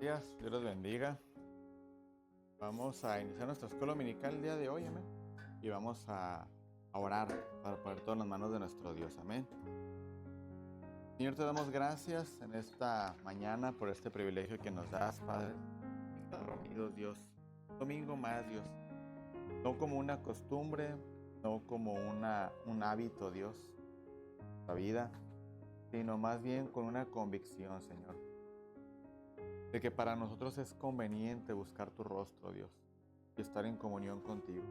Días, Dios los bendiga. Vamos a iniciar nuestra escuela dominical el día de hoy, amén. Y vamos a orar para poner todas las manos de nuestro Dios, amén. Señor, te damos gracias en esta mañana por este privilegio que nos das, Padre. Estar reunidos, Dios. Un domingo más, Dios. No como una costumbre, no como un hábito, Dios, la vida, sino más bien con una convicción, Señor, de que para nosotros es conveniente buscar tu rostro, Dios, y estar en comunión contigo.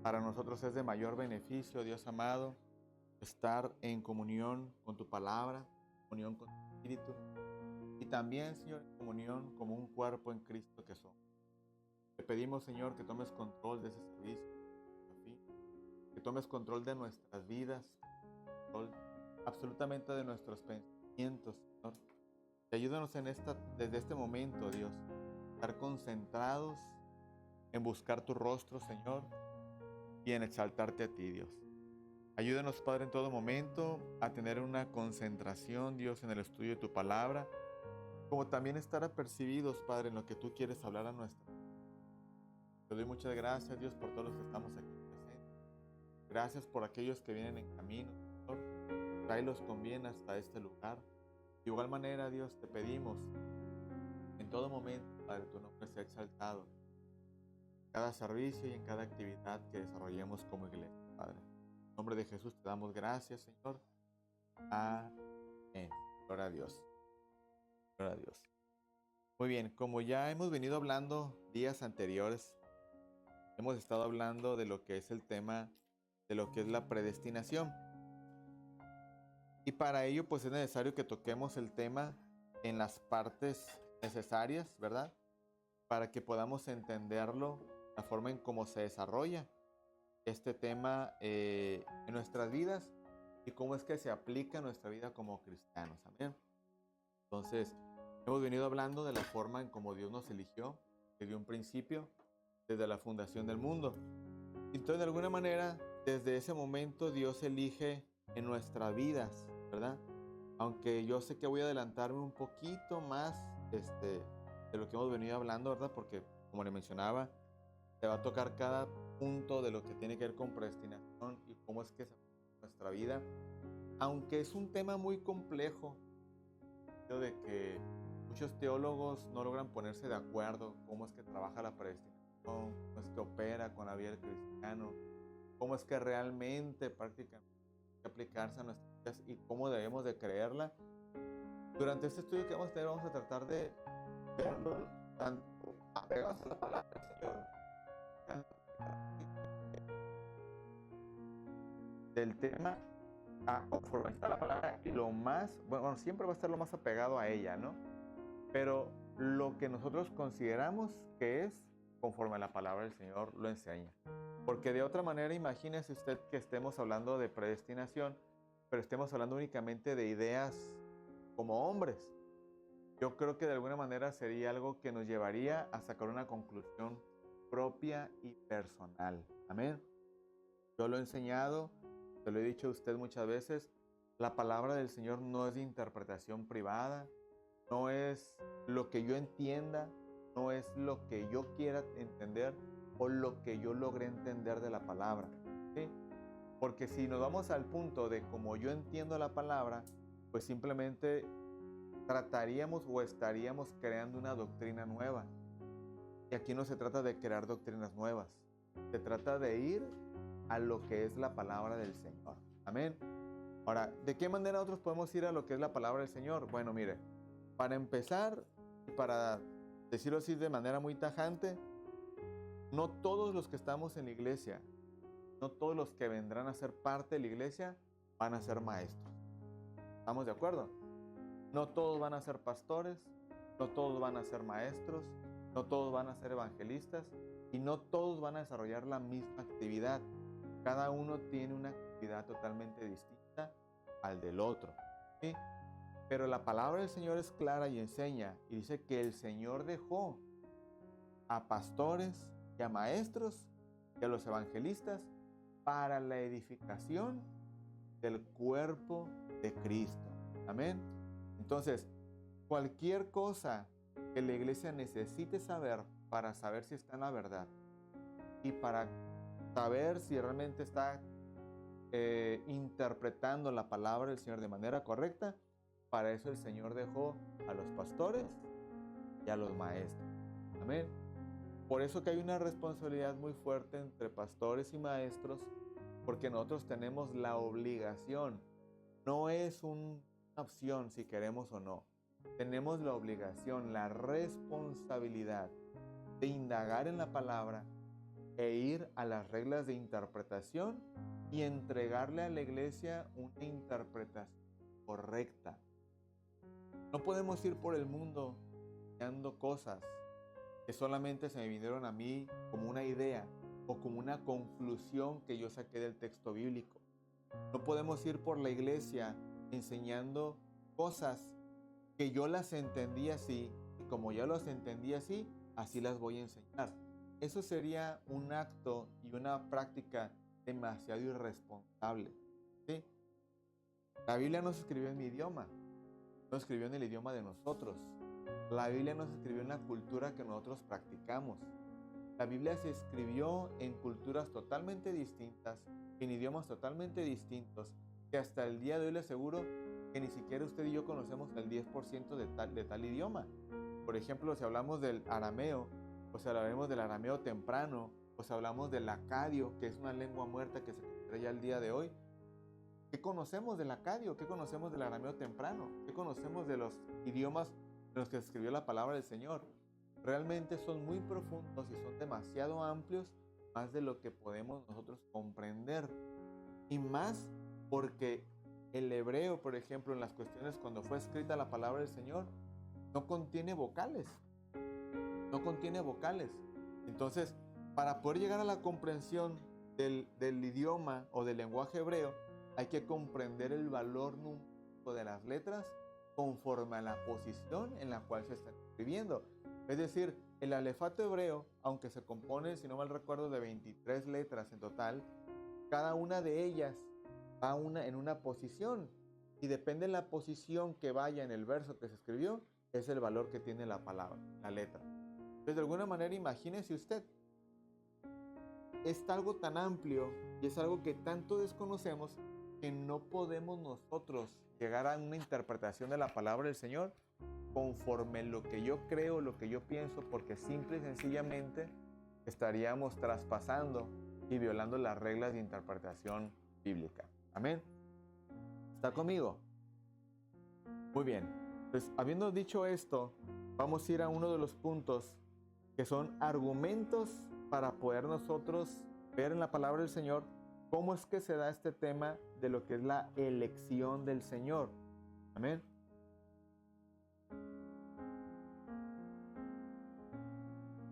Para nosotros es de mayor beneficio, Dios amado, estar en comunión con tu palabra, comunión con tu espíritu, y también, Señor, en comunión como un cuerpo en Cristo que somos. Te pedimos, Señor, que tomes control de ese servicio, que tomes control de nuestras vidas, control absolutamente de nuestros pensamientos, Señor. Y ayúdanos desde este momento, Dios, estar concentrados en buscar tu rostro, Señor, y en exaltarte a ti, Dios. Ayúdanos, Padre, en todo momento a tener una concentración, Dios, en el estudio de tu palabra, como también estar apercibidos, Padre, en lo que tú quieres hablar a nuestra vida. Te doy muchas gracias, Dios, por todos los que estamos aquí presentes. Gracias por aquellos que vienen en camino, Señor. Tráelos con bien hasta este lugar. De igual manera, Dios, te pedimos en todo momento, Padre, tu nombre sea exaltado en cada servicio y en cada actividad que desarrollemos como iglesia, Padre. En nombre de Jesús te damos gracias, Señor. Amén. Gloria a Dios. Gloria a Dios. Muy bien, como ya hemos venido hablando días anteriores, hemos estado hablando de lo que es el tema de lo que es la predestinación. Y para ello, pues es necesario que toquemos el tema en las partes necesarias, ¿verdad? Para que podamos entenderlo, la forma en cómo se desarrolla este tema en nuestras vidas y cómo es que se aplica en nuestra vida como cristianos. Amén. Entonces, hemos venido hablando de la forma en cómo Dios nos eligió desde un principio, desde la fundación del mundo. Entonces, de alguna manera, desde ese momento Dios elige en nuestras vidas, ¿verdad? Aunque yo sé que voy a adelantarme un poquito más de lo que hemos venido hablando, ¿verdad? Porque, como le mencionaba, te va a tocar cada punto de lo que tiene que ver con predestinación y cómo es que se aplica en nuestra vida. Aunque es un tema muy complejo, de que muchos teólogos no logran ponerse de acuerdo cómo es que trabaja la predestinación, cómo es que opera con la vida del cristiano, cómo es que realmente prácticamente hay que aplicarse a nuestras vidas y cómo debemos de creerla. Durante este estudio que vamos a tener, vamos a tratar de verlo tanto apegados a la palabra del Señor, del tema a conforme está la palabra y lo más, bueno, siempre va a estar lo más apegado a ella, ¿no? Pero lo que nosotros consideramos que es conforme a la palabra del Señor lo enseña. Porque de otra manera, imagínese usted que estemos hablando de predestinación, pero estemos hablando únicamente de ideas como hombres. Yo creo que de alguna manera sería algo que nos llevaría a sacar una conclusión propia y personal. Amén. Yo lo he enseñado, te lo he dicho a usted muchas veces, la palabra del Señor no es de interpretación privada, no es lo que yo entienda, no es lo que yo quiera entender o lo que yo logré entender de la palabra, ¿sí? Porque si nos vamos al punto de cómo yo entiendo la palabra, pues simplemente trataríamos o estaríamos creando una doctrina nueva. Y aquí no se trata de crear doctrinas nuevas, se trata de ir a lo que es la palabra del Señor. Amén. Ahora, ¿de qué manera nosotros podemos ir a lo que es la palabra del Señor? Bueno, mire, para empezar, y para decirlo así de manera muy tajante, no todos los que estamos en la iglesia, no todos los que vendrán a ser parte de la iglesia van a ser maestros. ¿Estamos de acuerdo? No todos van a ser pastores, no todos van a ser maestros, no todos van a ser evangelistas y no todos van a desarrollar la misma actividad. Cada uno tiene una actividad totalmente distinta al del otro, ¿sí? Pero la palabra del Señor es clara y enseña y dice que el Señor dejó a pastores y a maestros y a los evangelistas para la edificación del cuerpo de Cristo. Amén. Entonces, cualquier cosa que la iglesia necesite saber para saber si está en la verdad y para saber si realmente está interpretando la palabra del Señor de manera correcta. Para eso el Señor dejó a los pastores y a los maestros. Amén. Por eso que hay una responsabilidad muy fuerte entre pastores y maestros, porque nosotros tenemos la obligación, no es una opción si queremos o no, tenemos la obligación, la responsabilidad de indagar en la palabra e ir a las reglas de interpretación y entregarle a la iglesia una interpretación correcta. No podemos ir por el mundo enseñando cosas que solamente se me vinieron a mí como una idea o como una conclusión que yo saqué del texto bíblico. No podemos ir por la iglesia enseñando cosas que yo las entendí así, y como yo las entendí así, así las voy a enseñar. Eso sería un acto y una práctica demasiado irresponsable, ¿sí? La Biblia no se escribió en mi idioma, no se escribió en el idioma de nosotros. La Biblia no se escribió en la cultura que nosotros practicamos. La Biblia se escribió en culturas totalmente distintas, en idiomas totalmente distintos, que hasta el día de hoy le aseguro que ni siquiera usted y yo conocemos el 10% de tal idioma. Por ejemplo, si hablamos del arameo, o si hablaremos del arameo temprano, o si hablamos del acadio, que es una lengua muerta que se considera ya el día de hoy, ¿qué conocemos del acadio? ¿Qué conocemos del arameo temprano? ¿Qué conocemos de los idiomas en los que se escribió la palabra del Señor? Realmente son muy profundos y son demasiado amplios, más de lo que podemos nosotros comprender. Y más porque el hebreo, por ejemplo, en las cuestiones cuando fue escrita la palabra del Señor, no contiene vocales. No contiene vocales. Entonces, para poder llegar a la comprensión del idioma o del lenguaje hebreo, hay que comprender el valor numérico de las letras conforme a la posición en la cual se está escribiendo. Es decir, el alefato hebreo, aunque se compone, si no mal recuerdo, de 23 letras en total, cada una de ellas va en una posición, y depende de la posición que vaya en el verso que se escribió, es el valor que tiene la palabra, la letra. Entonces, de alguna manera, imagínese usted, es algo tan amplio y es algo que tanto desconocemos que no podemos nosotros llegar a una interpretación de la palabra del Señor conforme lo que yo creo, lo que yo pienso, porque simple y sencillamente estaríamos traspasando y violando las reglas de interpretación bíblica. Amén. ¿Está conmigo? Muy bien. Pues habiendo dicho esto, vamos a ir a uno de los puntos que son argumentos para poder nosotros ver en la palabra del Señor cómo es que se da este tema de lo que es la elección del Señor. Amén.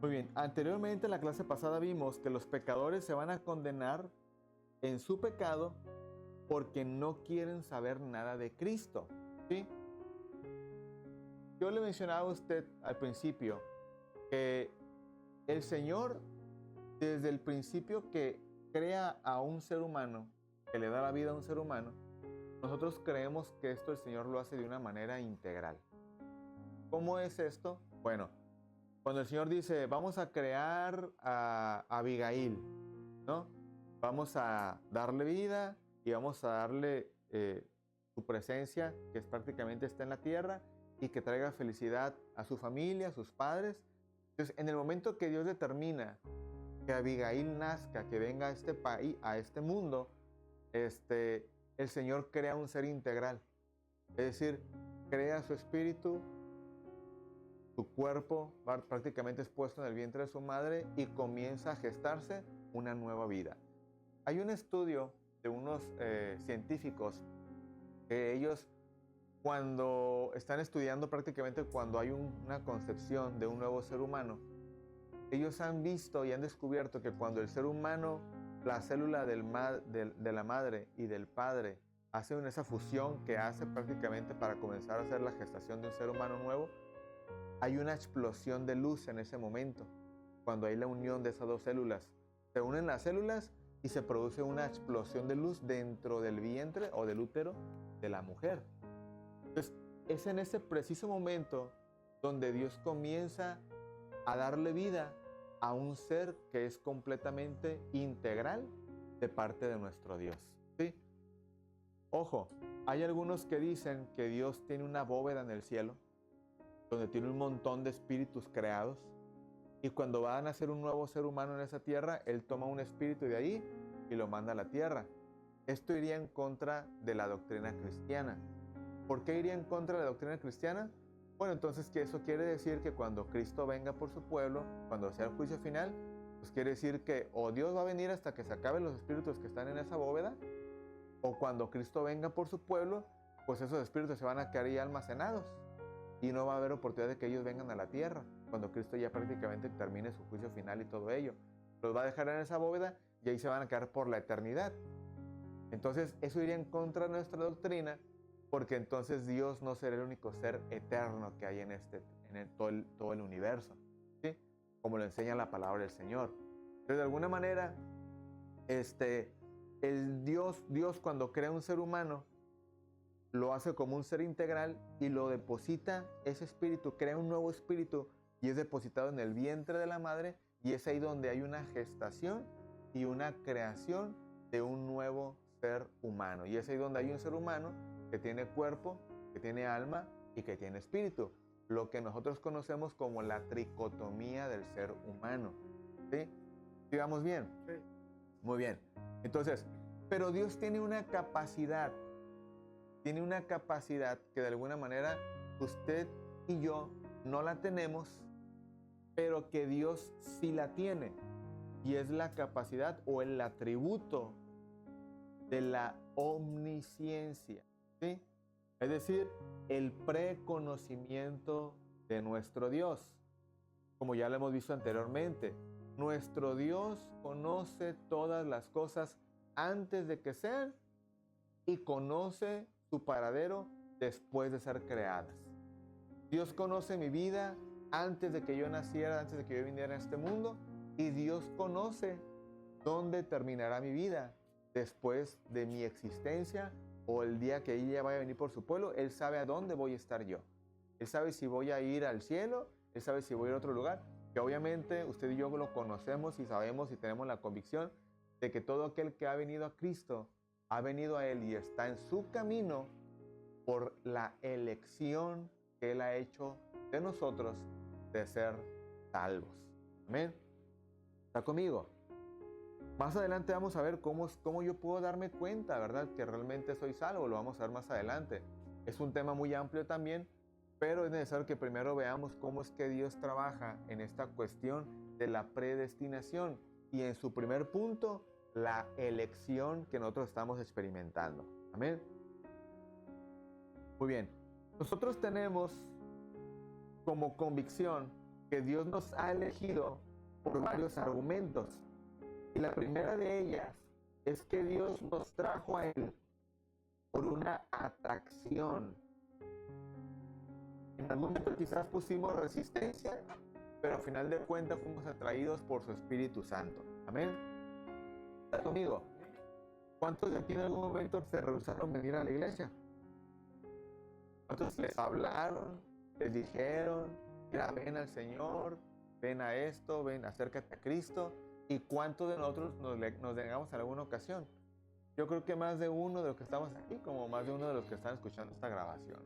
Muy bien, anteriormente en la clase pasada vimos que los pecadores se van a condenar en su pecado porque no quieren saber nada de Cristo, ¿sí? Yo le mencionaba a usted al principio que el Señor, desde el principio que crea a un ser humano, que le da la vida a un ser humano, nosotros creemos que esto el Señor lo hace de una manera integral. ¿Cómo es esto? Bueno, cuando el Señor dice, vamos a crear a Abigail, ¿no? Vamos a darle vida y vamos a darle su presencia, que es prácticamente está en la tierra, y que traiga felicidad a su familia, a sus padres. Entonces, en el momento que Dios determina que Abigail nazca, que venga a este país, a este mundo, el Señor crea un ser integral. Es decir, crea su espíritu, su cuerpo prácticamente es puesto en el vientre de su madre y comienza a gestarse una nueva vida. Hay un estudio de unos científicos que ellos, cuando están estudiando prácticamente cuando hay una concepción de un nuevo ser humano, ellos han visto y han descubierto que cuando el ser humano, la célula de la madre y del padre, hacen esa fusión que hace prácticamente para comenzar a hacer la gestación de un ser humano nuevo, hay una explosión de luz en ese momento, cuando hay la unión de esas dos células. Se unen las células y se produce una explosión de luz dentro del vientre o del útero de la mujer. Entonces, es en ese preciso momento donde Dios comienza a darle vida a un ser que es completamente integral de parte de nuestro Dios. ¿Sí? Ojo, hay algunos que dicen que Dios tiene una bóveda en el cielo, donde tiene un montón de espíritus creados, y cuando van a hacer un nuevo ser humano en esa tierra, Él toma un espíritu de ahí y lo manda a la tierra. Esto iría en contra de la doctrina cristiana. ¿Por qué iría en contra de la doctrina cristiana? Bueno, entonces que eso quiere decir que cuando Cristo venga por su pueblo, cuando sea el juicio final, pues quiere decir que o Dios va a venir hasta que se acaben los espíritus que están en esa bóveda, o cuando Cristo venga por su pueblo, pues esos espíritus se van a quedar ahí almacenados y no va a haber oportunidad de que ellos vengan a la tierra cuando Cristo ya prácticamente termine su juicio final y todo ello. Los va a dejar en esa bóveda y ahí se van a quedar por la eternidad. Entonces eso iría en contra de nuestra doctrina, porque entonces Dios no será el único ser eterno que hay en todo el universo, ¿sí? Como lo enseña la palabra del Señor. Pero de alguna manera, el Dios cuando crea un ser humano, lo hace como un ser integral y lo deposita, ese espíritu, crea un nuevo espíritu y es depositado en el vientre de la madre, y es ahí donde hay una gestación y una creación de un nuevo ser humano. Y es ahí donde hay un ser humano que tiene cuerpo, que tiene alma y que tiene espíritu, lo que nosotros conocemos como la tricotomía del ser humano. ¿Sí? ¿Sí vamos bien? Sí. Muy bien. Entonces, pero Dios tiene una capacidad que de alguna manera usted y yo no la tenemos, pero que Dios sí la tiene, y es la capacidad o el atributo de la omnisciencia, ¿sí? Es decir, el preconocimiento de nuestro Dios. Como ya lo hemos visto anteriormente, nuestro Dios conoce todas las cosas antes de que sean y conoce su paradero después de ser creadas. Dios conoce mi vida antes de que yo naciera, antes de que yo viniera a este mundo, y Dios conoce dónde terminará mi vida después de mi existencia o el día que ella vaya a venir por su pueblo. Él sabe a dónde voy a estar yo. Él sabe si voy a ir al cielo, Él sabe si voy a ir a otro lugar, que obviamente usted y yo lo conocemos y sabemos y tenemos la convicción de que todo aquel que ha venido a Cristo, ha venido a Él y está en su camino por la elección que Él ha hecho de nosotros de ser salvos. Amén. ¿Está conmigo? Más adelante vamos a ver cómo yo puedo darme cuenta, ¿verdad?, que realmente soy salvo. Lo vamos a ver más adelante. Es un tema muy amplio también, pero es necesario que primero veamos cómo es que Dios trabaja en esta cuestión de la predestinación y en su primer punto, la elección que nosotros estamos experimentando. Amén. Muy bien. Nosotros tenemos como convicción que Dios nos ha elegido por varios argumentos. Y la primera de ellas es que Dios nos trajo a Él por una atracción. En algún momento quizás pusimos resistencia, pero al final de cuentas fuimos atraídos por su Espíritu Santo. Amén. ¿Está conmigo? ¿Cuántos de aquí en algún momento se rehusaron venir a la iglesia? ¿Cuántos les hablaron? Les dijeron, mira, ven al Señor, ven a esto, ven, acércate a Cristo? ¿Y cuántos de nosotros nos negamos en alguna ocasión? Yo creo que más de uno de los que estamos aquí, como más de uno de los que están escuchando esta grabación.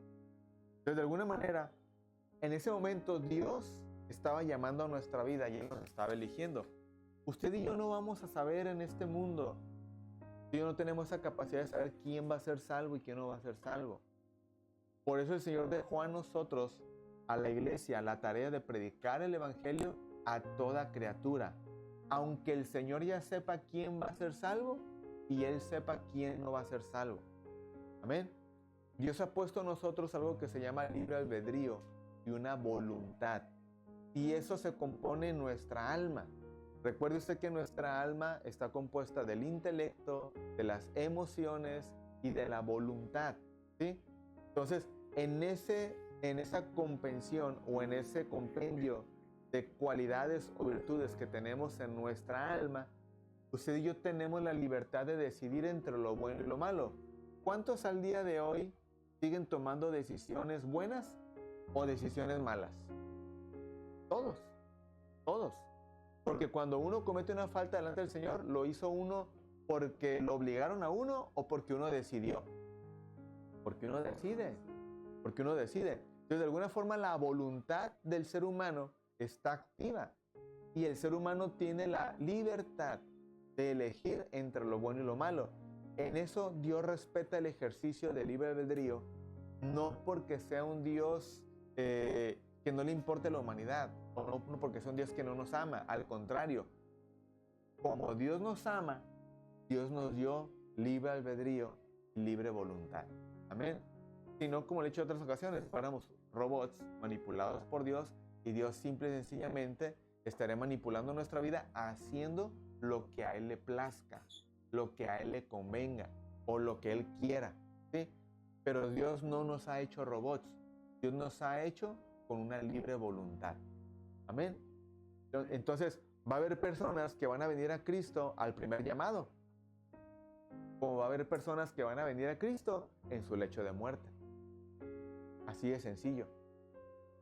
Entonces, de alguna manera, en ese momento Dios estaba llamando a nuestra vida y Él nos estaba eligiendo. Usted y yo no vamos a saber en este mundo, si no tenemos esa capacidad de saber quién va a ser salvo y quién no va a ser salvo. Por eso el Señor dejó a nosotros, a la iglesia, la tarea de predicar el Evangelio a toda criatura. Aunque el Señor ya sepa quién va a ser salvo y Él sepa quién no va a ser salvo. Amén. Dios ha puesto a nosotros algo que se llama libre albedrío y una voluntad. Y eso se compone en nuestra alma. Recuerde usted que nuestra alma está compuesta del intelecto, de las emociones y de la voluntad, ¿sí? Entonces, en esa compensión o en ese compendio de cualidades o virtudes que tenemos en nuestra alma, usted y yo tenemos la libertad de decidir entre lo bueno y lo malo. ¿Cuántos al día de hoy siguen tomando decisiones buenas o decisiones malas? Todos, todos. Porque cuando uno comete una falta delante del Señor, lo hizo uno porque lo obligaron a uno o porque uno decidió. Porque uno decide. Porque uno decide. Entonces, de alguna forma, la voluntad del ser humano está activa. Y el ser humano tiene la libertad de elegir entre lo bueno y lo malo. En eso Dios respeta el ejercicio del libre albedrío, no porque sea un Dios que no le importe la humanidad, o no porque sea un Dios que no nos ama. Al contrario, como Dios nos ama, Dios nos dio libre albedrío y libre voluntad. Amén. Si no, como le he dicho en otras ocasiones, fuéramos robots manipulados por Dios y Dios simple y sencillamente estaría manipulando nuestra vida haciendo lo que a Él le plazca, lo que a Él le convenga o lo que Él quiera, ¿sí? Pero Dios no nos ha hecho robots. Dios nos ha hecho con una libre voluntad. Amén. Entonces, va a haber personas que van a venir a Cristo al primer llamado, como va a haber personas que van a venir a Cristo en su lecho de muerte. Así de sencillo.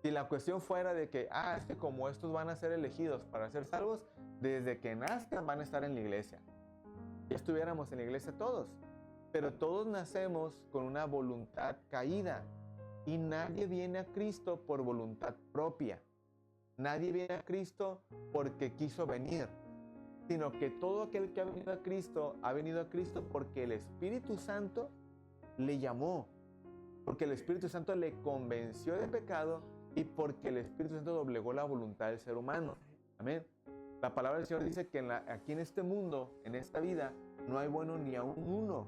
Si la cuestión fuera de que, es que como estos van a ser elegidos para ser salvos, desde que nazcan van a estar en la iglesia. Ya estuviéramos en la iglesia todos. Pero todos nacemos con una voluntad caída. Y nadie viene a Cristo por voluntad propia. Nadie viene a Cristo porque quiso venir. Sino que todo aquel que ha venido a Cristo porque el Espíritu Santo le llamó. Porque el Espíritu Santo le convenció de pecado y porque el Espíritu Santo doblegó la voluntad del ser humano. Amén. La palabra del Señor dice que aquí en este mundo, en esta vida, no hay bueno ni aun uno.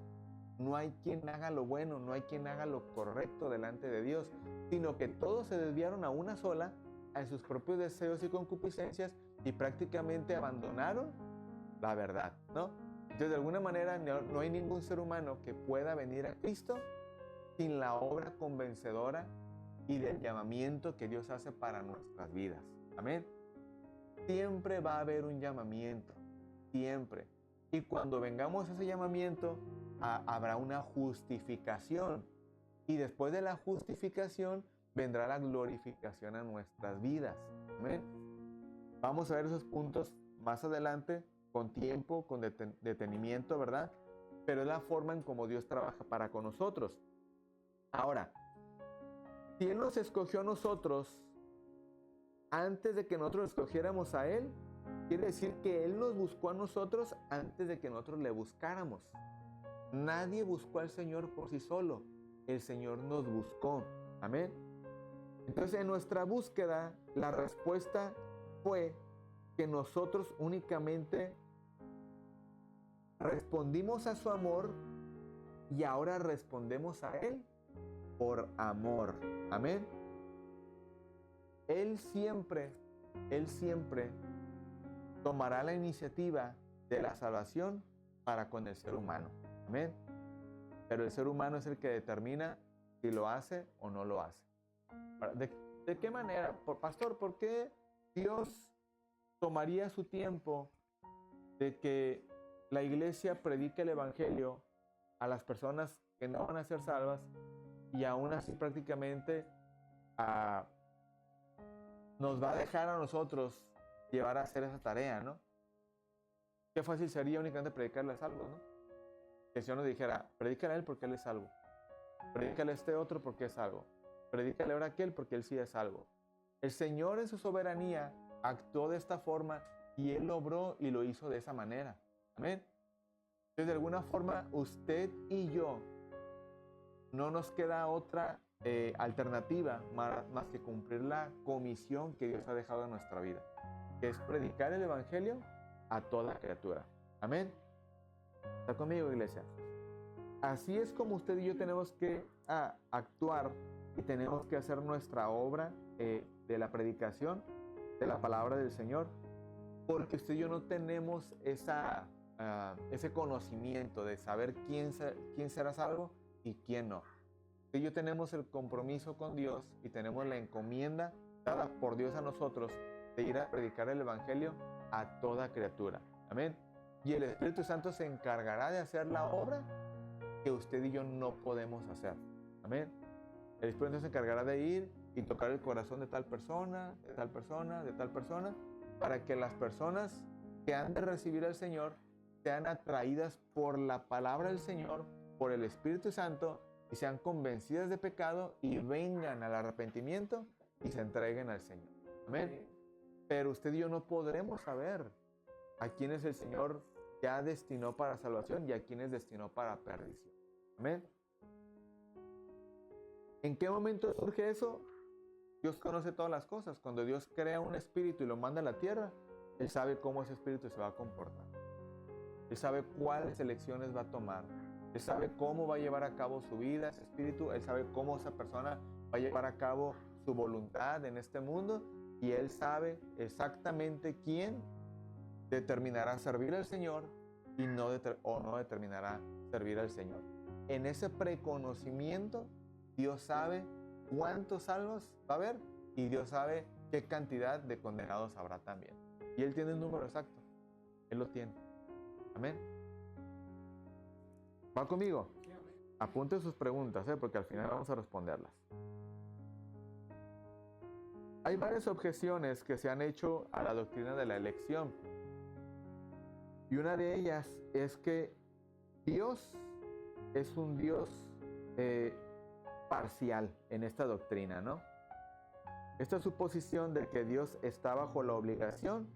No hay quien haga lo bueno, no hay quien haga lo correcto delante de Dios, sino que todos se desviaron a una sola, a sus propios deseos y concupiscencias, y prácticamente abandonaron la verdad, ¿no? Entonces, de alguna manera, no hay ningún ser humano que pueda venir a Cristo sin la obra convencedora y del llamamiento que Dios hace para nuestras vidas. Amén. Siempre va a haber un llamamiento, siempre. Y cuando vengamos a ese llamamiento, habrá una justificación. Y después de la justificación, vendrá la glorificación a nuestras vidas. Amén. Vamos a ver esos puntos más adelante, con tiempo, con detenimiento, ¿verdad? Pero es la forma en cómo Dios trabaja para con nosotros. Ahora, si Él nos escogió a nosotros antes de que nosotros escogiéramos a Él, quiere decir que Él nos buscó a nosotros antes de que nosotros le buscáramos. Nadie buscó al Señor por sí solo. El Señor nos buscó. Amén. Entonces, en nuestra búsqueda, la respuesta fue que nosotros únicamente respondimos a su amor y ahora respondemos a Él por amor. Amén. Él siempre tomará la iniciativa de la salvación para con el ser humano. Amén. Pero el ser humano es el que determina si lo hace o no lo hace. ¿De qué manera? Pastor, ¿por qué Dios tomaría su tiempo de que la iglesia predique el evangelio a las personas que no van a ser salvas y aún así prácticamente nos va a dejar a nosotros llevar a hacer esa tarea, ¿no? Qué fácil sería únicamente predicarle a salvos, ¿no? Que el Señor nos dijera, predícale a él porque él es salvo. Predícale a este otro porque es salvo. Predícale ahora a aquel porque él sí es salvo. El Señor en su soberanía actuó de esta forma y Él obró y lo hizo de esa manera. Amén. Entonces, de alguna forma, usted y yo no nos queda otra alternativa más que cumplir la comisión que Dios ha dejado en nuestra vida, que es predicar el evangelio a toda criatura. Amén. ¿Está conmigo, iglesia? Así es como usted y yo tenemos que actuar y tenemos que hacer nuestra obra de la predicación de la palabra del Señor, porque usted y yo no tenemos ese conocimiento de saber quién será salvo y quién no. Usted y yo tenemos el compromiso con Dios y tenemos la encomienda dada por Dios a nosotros de ir a predicar el evangelio a toda criatura. Amén. Y el Espíritu Santo se encargará de hacer la obra que usted y yo no podemos hacer. Amén. El Espíritu Santo se encargará de ir y tocar el corazón de tal persona, de tal persona, de tal persona, para que las personas que han de recibir al Señor sean atraídas por la palabra del Señor, por el Espíritu Santo, y sean convencidas de pecado y vengan al arrepentimiento y se entreguen al Señor. Amén. Pero usted y yo no podremos saber a quiénes el Señor ya destinó para salvación y a quiénes destinó para perdición. Amén. ¿En qué momento surge eso? Dios conoce todas las cosas. Cuando Dios crea un espíritu y lo manda a la tierra, Él sabe cómo ese espíritu se va a comportar. Él sabe cuáles elecciones va a tomar. Él sabe cómo va a llevar a cabo su vida, ese espíritu. Él sabe cómo esa persona va a llevar a cabo su voluntad en este mundo. Y Él sabe exactamente quién determinará servir al Señor y no determinará servir al Señor. En ese preconocimiento, Dios sabe cuántos salvos va a haber y Dios sabe qué cantidad de condenados habrá también. Y Él tiene el número exacto. Él lo tiene. Amén. ¿Va conmigo? Apunte sus preguntas, porque al final vamos a responderlas. Hay varias objeciones que se han hecho a la doctrina de la elección. Y una de ellas es que Dios es un Dios parcial en esta doctrina, ¿no? Esta suposición de que Dios está bajo la obligación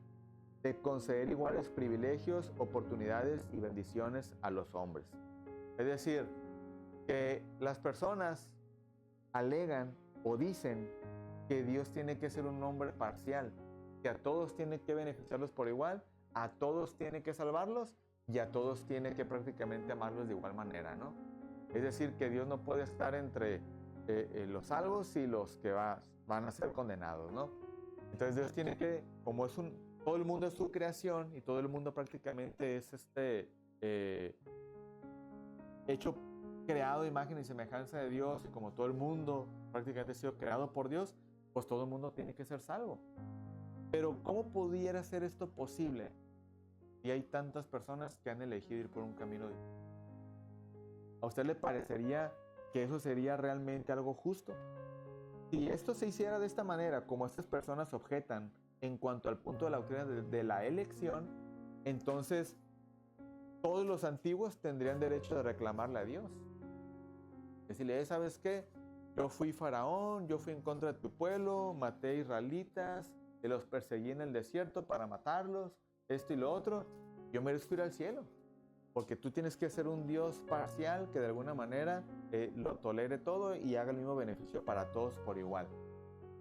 de conceder iguales privilegios, oportunidades y bendiciones a los hombres. Es decir, que las personas alegan o dicen que Dios tiene que ser un hombre parcial, que a todos tiene que beneficiarlos por igual, a todos tiene que salvarlos y a todos tiene que prácticamente amarlos de igual manera, ¿no? Es decir, que Dios no puede estar entre los salvos y los que van a ser condenados, ¿no? Entonces Dios tiene que, como todo el mundo es su creación y todo el mundo prácticamente es hecho, creado de imagen y semejanza de Dios, y como todo el mundo prácticamente ha sido creado por Dios, pues todo el mundo tiene que ser salvo. Pero ¿cómo pudiera ser esto posible? Y hay tantas personas que han elegido ir por un camino diferente. ¿A usted le parecería que eso sería realmente algo justo? Si esto se hiciera de esta manera, como estas personas objetan en cuanto al punto de la doctrina de la elección, entonces todos los antiguos tendrían derecho de reclamarle a Dios. Decirle, ¿sabes qué? Yo fui faraón, yo fui en contra de tu pueblo, maté a israelitas, te los perseguí en el desierto para matarlos, esto y lo otro. Yo merezco ir al cielo, porque tú tienes que ser un Dios parcial que de alguna manera lo tolere todo y haga el mismo beneficio para todos por igual.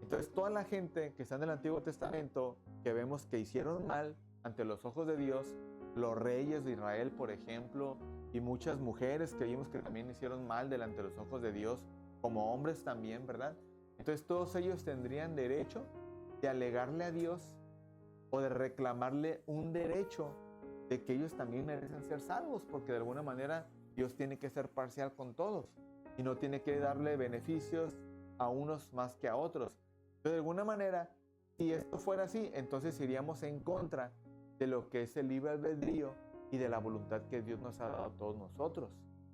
Entonces toda la gente que está en el Antiguo Testamento, que vemos que hicieron mal ante los ojos de Dios, los reyes de Israel, por ejemplo, y muchas mujeres que vimos que también hicieron mal delante de los ojos de Dios, como hombres también, ¿verdad? Entonces todos ellos tendrían derecho de alegarle a Dios o de reclamarle un derecho de que ellos también merecen ser salvos, porque de alguna manera Dios tiene que ser parcial con todos y no tiene que darle beneficios a unos más que a otros. Entonces, de alguna manera, si esto fuera así, entonces iríamos en contra de lo que es el libre albedrío y de la voluntad que Dios nos ha dado a todos nosotros.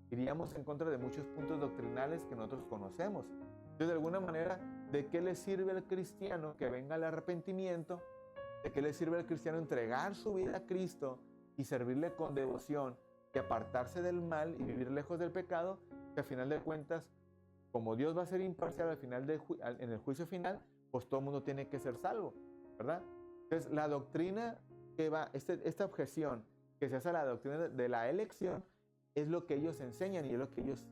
Iríamos en contra de muchos puntos doctrinales que nosotros conocemos. Entonces, de alguna manera, ¿de qué le sirve al cristiano que venga al arrepentimiento? ¿De qué le sirve al cristiano entregar su vida a Cristo y servirle con devoción y apartarse del mal y vivir lejos del pecado? Que al final de cuentas, como Dios va a ser imparcial en el juicio final, pues todo el mundo tiene que ser salvo, ¿verdad? Entonces, la doctrina que va, esta objeción que se hace a la doctrina de la elección, es lo que ellos enseñan y es lo que ellos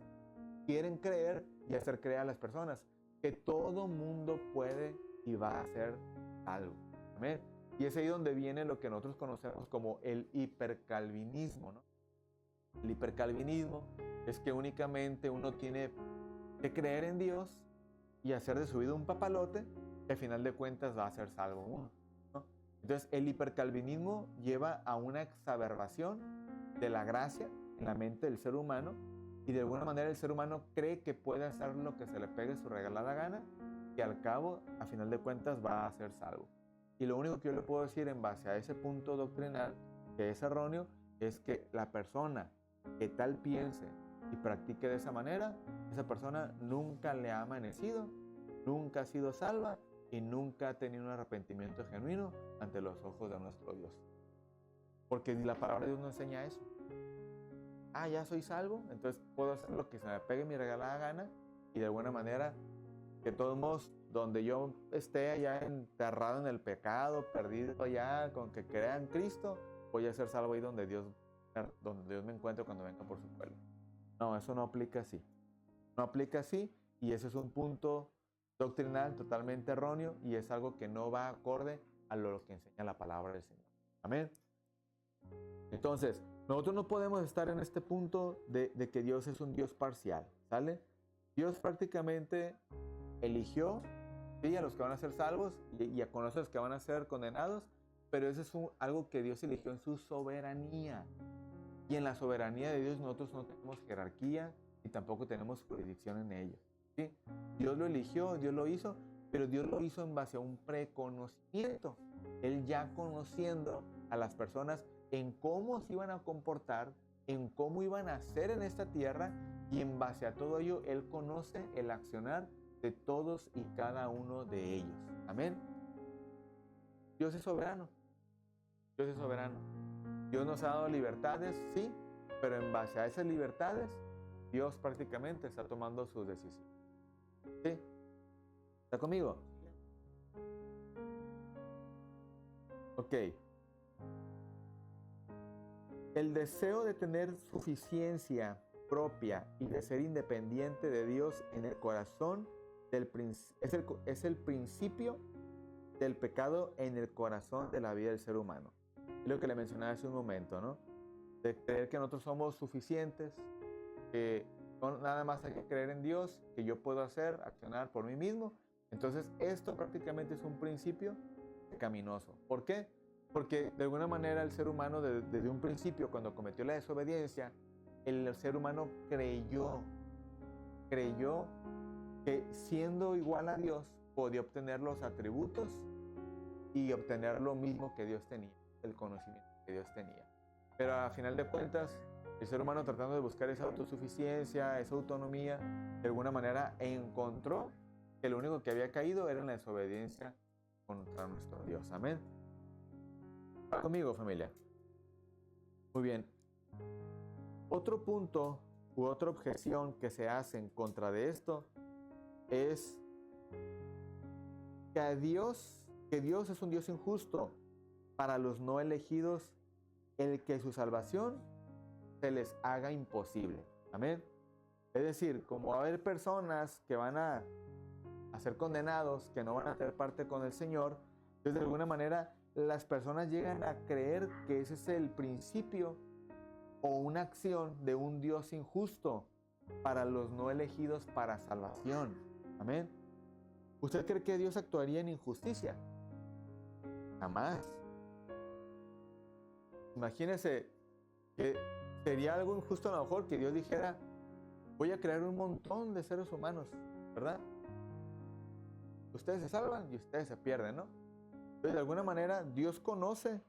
quieren creer y hacer creer a las personas, que todo mundo puede y va a ser salvo. Amén. Y es ahí donde viene lo que nosotros conocemos como el hipercalvinismo, ¿no? El hipercalvinismo es que únicamente uno tiene que creer en Dios y hacer de su vida un papalote, que al final de cuentas va a ser salvo uno, ¿no? Entonces el hipercalvinismo lleva a una exacerbación de la gracia en la mente del ser humano, y de alguna manera el ser humano cree que puede hacer lo que se le pegue su regalada gana, y al cabo, a final de cuentas, va a ser salvo. Y lo único que yo le puedo decir en base a ese punto doctrinal que es erróneo, es que la persona que tal piense y practique de esa manera, esa persona nunca le ha amanecido, nunca ha sido salva y nunca ha tenido un arrepentimiento genuino ante los ojos de nuestro Dios. Porque la palabra de Dios nos enseña eso. Ya soy salvo, entonces puedo hacer lo que se me pegue mi regalada gana y de alguna manera, que de todos modos, donde yo esté allá enterrado en el pecado, perdido allá, con que crea en Cristo, voy a ser salvo ahí donde Dios me encuentre cuando venga por su pueblo. No, eso no aplica así. No aplica así y ese es un punto doctrinal totalmente erróneo y es algo que no va acorde a lo que enseña la palabra del Señor. Amén. Entonces, nosotros no podemos estar en este punto de que Dios es un Dios parcial, ¿sale? Dios prácticamente eligió, sí, a los que van a ser salvos y a conocer a los que van a ser condenados, pero eso es algo que Dios eligió en su soberanía. Y en la soberanía de Dios nosotros no tenemos jerarquía y tampoco tenemos jurisdicción en ello, ¿sí? Dios lo eligió, Dios lo hizo, pero Dios lo hizo en base a un preconocimiento. Él ya conociendo a las personas en cómo se iban a comportar, en cómo iban a ser en esta tierra, y en base a todo ello, Él conoce el accionar de todos y cada uno de ellos. Amén. Dios es soberano. Dios es soberano. Dios nos ha dado libertades, sí, pero en base a esas libertades, Dios prácticamente está tomando sus decisiones. ¿Sí? ¿Está conmigo? Ok. El deseo de tener suficiencia propia y de ser independiente de Dios en el corazón es el principio del pecado en el corazón de la vida del ser humano. Es lo que le mencionaba hace un momento, ¿no? De creer que nosotros somos suficientes, que nada más hay que creer en Dios, que yo puedo accionar por mí mismo. Entonces esto prácticamente es un principio pecaminoso. ¿Por qué? Porque de alguna manera el ser humano desde un principio, cuando cometió la desobediencia, el ser humano creyó que siendo igual a Dios podía obtener los atributos y obtener lo mismo que Dios tenía, el conocimiento que Dios tenía. Pero a final de cuentas, el ser humano tratando de buscar esa autosuficiencia, esa autonomía, de alguna manera encontró que lo único que había caído era en la desobediencia contra nuestro Dios. Amén. ¿Va conmigo, familia? Muy bien. Otro punto u otra objeción que se hace en contra de esto es que Dios es un Dios injusto para los no elegidos, el que su salvación se les haga imposible. Amén. Es decir, como va a haber personas que van a ser condenados, que no van a tener parte con el Señor, entonces de alguna manera las personas llegan a creer que ese es el principio o una acción de un Dios injusto para los no elegidos para salvación. Amén. ¿Usted cree que Dios actuaría en injusticia? Jamás. Imagínese que sería algo injusto a lo mejor que Dios dijera, voy a crear un montón de seres humanos, ¿verdad? Ustedes se salvan y ustedes se pierden, ¿no? Entonces, de alguna manera, Dios conoce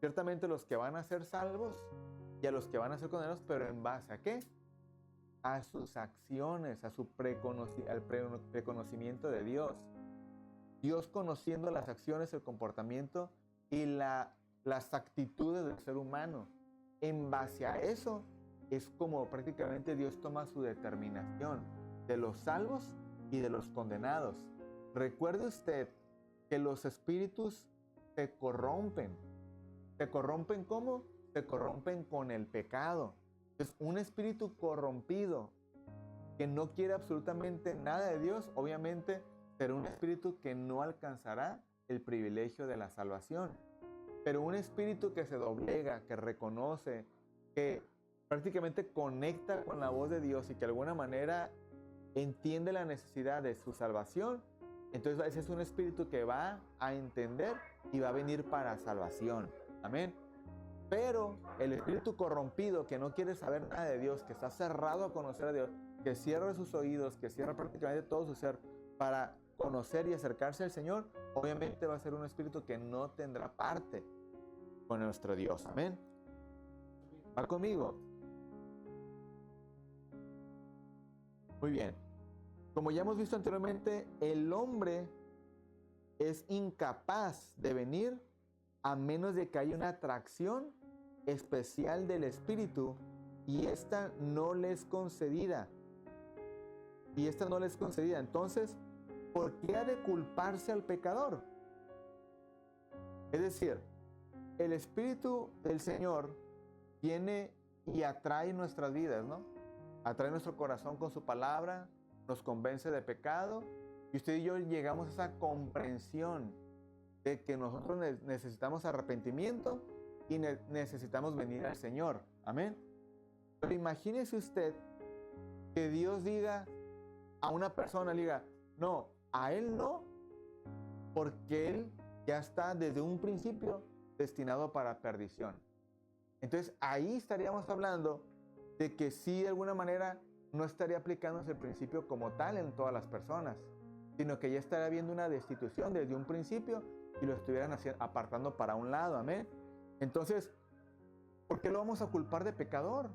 ciertamente los que van a ser salvos y a los que van a ser condenados, pero ¿en base a qué? A sus acciones, a su preconocimiento de Dios. Dios conociendo las acciones, el comportamiento y las actitudes del ser humano. En base a eso es como prácticamente Dios toma su determinación de los salvos y de los condenados. Recuerde usted que los espíritus se corrompen. ¿Se corrompen cómo? Se corrompen con el pecado. Entonces, un espíritu corrompido que no quiere absolutamente nada de Dios, obviamente será un espíritu que no alcanzará el privilegio de la salvación. Pero un espíritu que se doblega, que reconoce, que prácticamente conecta con la voz de Dios y que de alguna manera entiende la necesidad de su salvación, entonces ese es un espíritu que va a entender y va a venir para salvación. Amén. Pero el espíritu corrompido que no quiere saber nada de Dios, que está cerrado a conocer a Dios, que cierra sus oídos, que cierra prácticamente todo su ser para conocer y acercarse al Señor, obviamente va a ser un espíritu que no tendrá parte con nuestro Dios. Amén. ¿Va conmigo? Muy bien. Como ya hemos visto anteriormente, el hombre es incapaz de venir a menos de que haya una atracción especial del Espíritu y esta no le es concedida. Entonces, ¿por qué ha de culparse al pecador? Es decir, el Espíritu del Señor viene y atrae nuestras vidas, ¿no? Atrae nuestro corazón con su palabra, nos convence de pecado y usted y yo llegamos a esa comprensión de que nosotros necesitamos arrepentimiento y necesitamos venir al Señor. Amén. Pero imagínese usted que Dios diga a una persona, le diga, no, a él no, porque él ya está desde un principio destinado para perdición. Entonces ahí estaríamos hablando de que sí, de alguna manera no estaría aplicándose el principio como tal en todas las personas, sino que ya estaría habiendo una destitución desde un principio y lo estuvieran apartando para un lado. Amén. Entonces, ¿por qué lo vamos a culpar de pecador?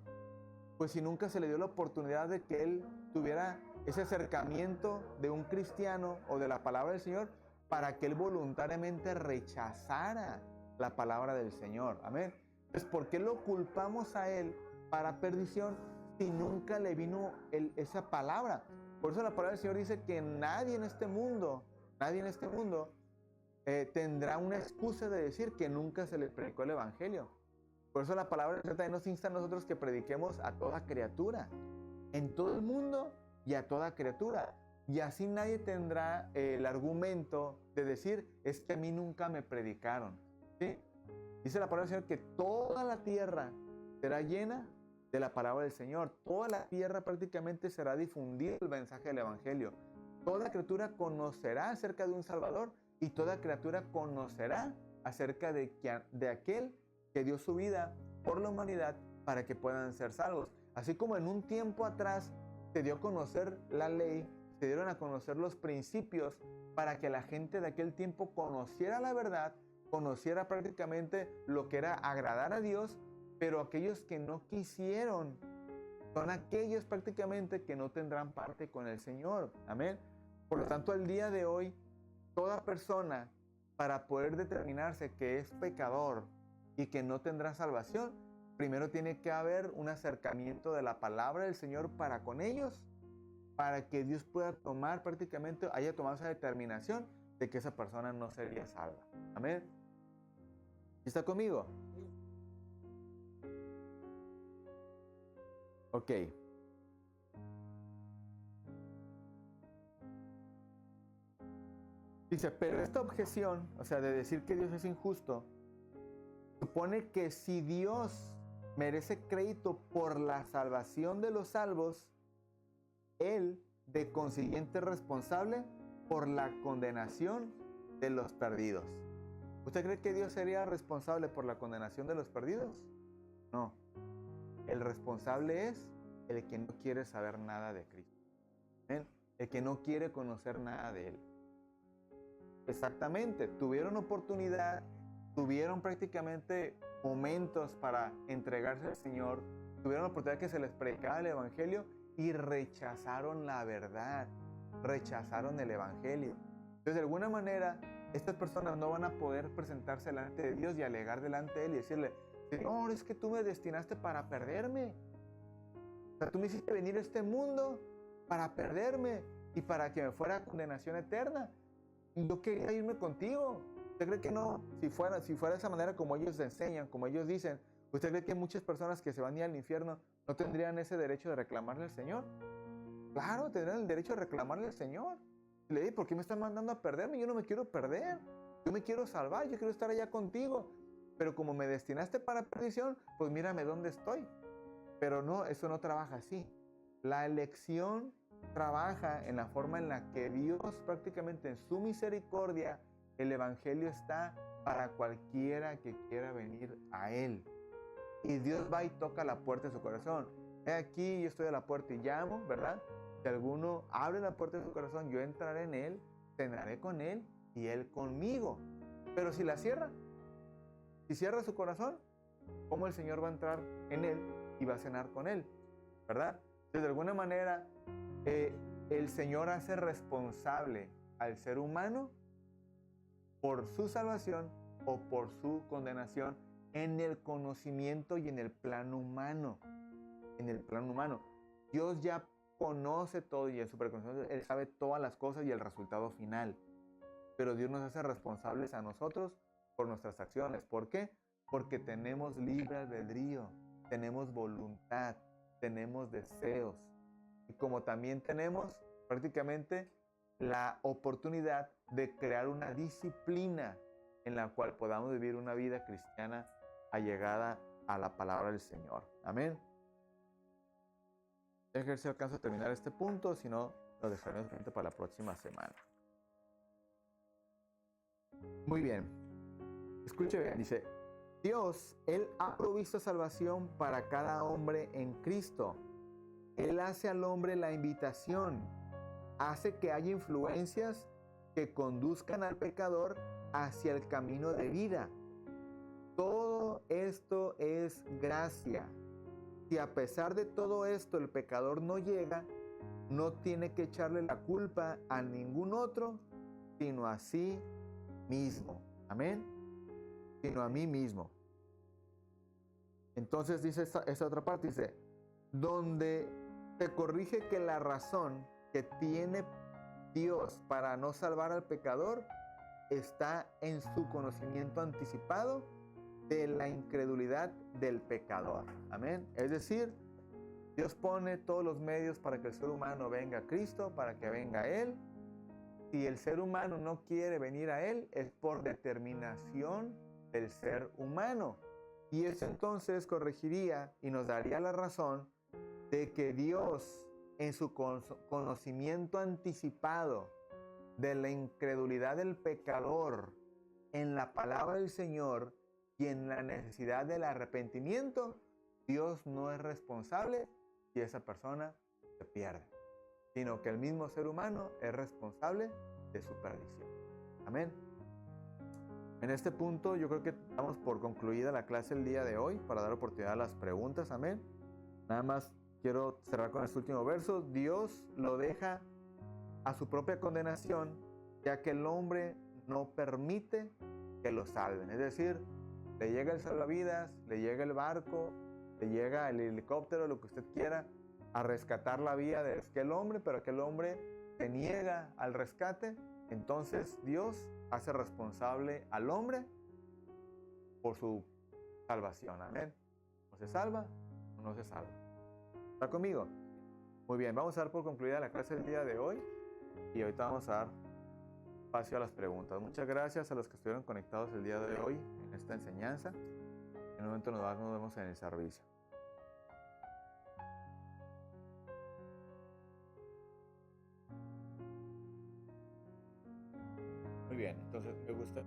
Pues si nunca se le dio la oportunidad de que él tuviera ese acercamiento de un cristiano o de la palabra del Señor para que él voluntariamente rechazara la palabra del Señor. Amén. Entonces, ¿por qué lo culpamos a él para perdición si nunca le vino esa palabra? Por eso la palabra del Señor dice que nadie en este mundo tendrá una excusa de decir que nunca se le predicó el Evangelio. Por eso la palabra del Señor también nos insta a nosotros que prediquemos a toda criatura, en todo el mundo y a toda criatura. Y así nadie tendrá el argumento de decir, es que a mí nunca me predicaron. ¿Sí? Dice la palabra del Señor que toda la tierra será llena de la palabra del Señor. Toda la tierra prácticamente será difundido el mensaje del Evangelio. Toda criatura conocerá acerca de un Salvador y toda criatura conocerá acerca de aquel que dio su vida por la humanidad para que puedan ser salvos. Así como en un tiempo atrás se dio a conocer la ley, se dieron a conocer los principios para que la gente de aquel tiempo conociera la verdad, conociera prácticamente lo que era agradar a Dios, pero aquellos que no quisieron son aquellos prácticamente que no tendrán parte con el Señor. Amén. Por lo tanto, el día de hoy, toda persona, para poder determinarse que es pecador y que no tendrá salvación, primero tiene que haber un acercamiento de la palabra del Señor para con ellos, para que Dios pueda tomar prácticamente, haya tomado esa determinación de que esa persona no sería salva. Amén. ¿Está conmigo? Ok. Dice, pero esta objeción, o sea, de decir que Dios es injusto, supone que si Dios merece crédito por la salvación de los salvos, Él de consiguiente es responsable por la condenación de los perdidos. ¿Usted cree que Dios sería responsable por la condenación de los perdidos? No. El responsable es el que no quiere saber nada de Cristo. ¿Ven? El que no quiere conocer nada de Él. Exactamente, tuvieron oportunidad, tuvieron prácticamente momentos para entregarse al Señor, tuvieron la oportunidad que se les predicara el Evangelio y rechazaron la verdad, rechazaron el Evangelio. Entonces, de alguna manera, estas personas no van a poder presentarse delante de Dios y alegar delante de Él y decirle, Señor, es que tú me destinaste para perderme. O sea, tú me hiciste venir a este mundo para perderme y para que me fuera condenación eterna. Y yo quería irme contigo. ¿Usted cree que no? Si fuera de esa manera como ellos enseñan, como ellos dicen, ¿usted cree que muchas personas que se van a ir al infierno no tendrían ese derecho de reclamarle al Señor? Claro, tendrían el derecho de reclamarle al Señor. Y le digo, ¿por qué me están mandando a perderme? Yo no me quiero perder. Yo me quiero salvar, yo quiero estar allá contigo. Pero como me destinaste para perdición, pues mírame dónde estoy. Pero no, eso no trabaja así. La elección trabaja en la forma en la que Dios prácticamente en su misericordia, el Evangelio está para cualquiera que quiera venir a Él. Y Dios va y toca la puerta de su corazón. He aquí, yo estoy a la puerta y llamo, ¿verdad? Si alguno abre la puerta de su corazón, yo entraré en Él, cenaré con Él y Él conmigo. Pero si la cierra, si cierra su corazón, ¿cómo el Señor va a entrar en Él y va a cenar con Él? ¿Verdad? Entonces, de alguna manera, el Señor hace responsable al ser humano por su salvación o por su condenación en el conocimiento y en el plano humano. En el plano humano. Dios ya conoce todo y en su preconocimiento Él sabe todas las cosas y el resultado final. Pero Dios nos hace responsables a nosotros por nuestras acciones. ¿Por qué? Porque tenemos libre albedrío, tenemos voluntad, tenemos deseos. Y como también tenemos prácticamente la oportunidad de crear una disciplina en la cual podamos vivir una vida cristiana allegada a la palabra del Señor. Amén. A ver si alcanzo a terminar este punto, si no, lo dejaremos para la próxima semana. Muy bien. Escuche bien, dice, Dios, Él ha provisto salvación para cada hombre en Cristo. Él hace al hombre la invitación, hace que haya influencias que conduzcan al pecador hacia el camino de vida. Todo esto es gracia. Si a pesar de todo esto el pecador no llega, no tiene que echarle la culpa a ningún otro, sino a sí mismo. Amén. Sino a mí mismo. Entonces dice esta otra parte, dice, donde se corrige que la razón que tiene Dios para no salvar al pecador está en su conocimiento anticipado de la incredulidad del pecador. Amén. Es decir, Dios pone todos los medios para que el ser humano venga a Cristo, para que venga a Él. Si el ser humano no quiere venir a Él, es por determinación del ser humano. Y eso entonces corregiría y nos daría la razón de que Dios, en su conocimiento anticipado de la incredulidad del pecador, en la palabra del Señor y en la necesidad del arrepentimiento, Dios no es responsable si esa persona se pierde, sino que el mismo ser humano es responsable de su perdición. Amén. En este punto yo creo que damos por concluida la clase el día de hoy para dar oportunidad a las preguntas. Amén. Nada más quiero cerrar con este último verso. Dios lo deja a su propia condenación, ya que el hombre no permite que lo salven. Es decir, le llega el salvavidas, le llega el barco, le llega el helicóptero, lo que usted quiera, a rescatar la vida de aquel hombre, pero aquel hombre se niega al rescate. Entonces Dios hace responsable al hombre por su salvación. Amén. ¿O se salva o no se salva? ¿Está conmigo? Muy bien, vamos a dar por concluida la clase del día de hoy y ahorita vamos a dar espacio a las preguntas. Muchas gracias a los que estuvieron conectados el día de hoy en esta enseñanza. En un momento nos vemos en el servicio. Muy bien, entonces me gusta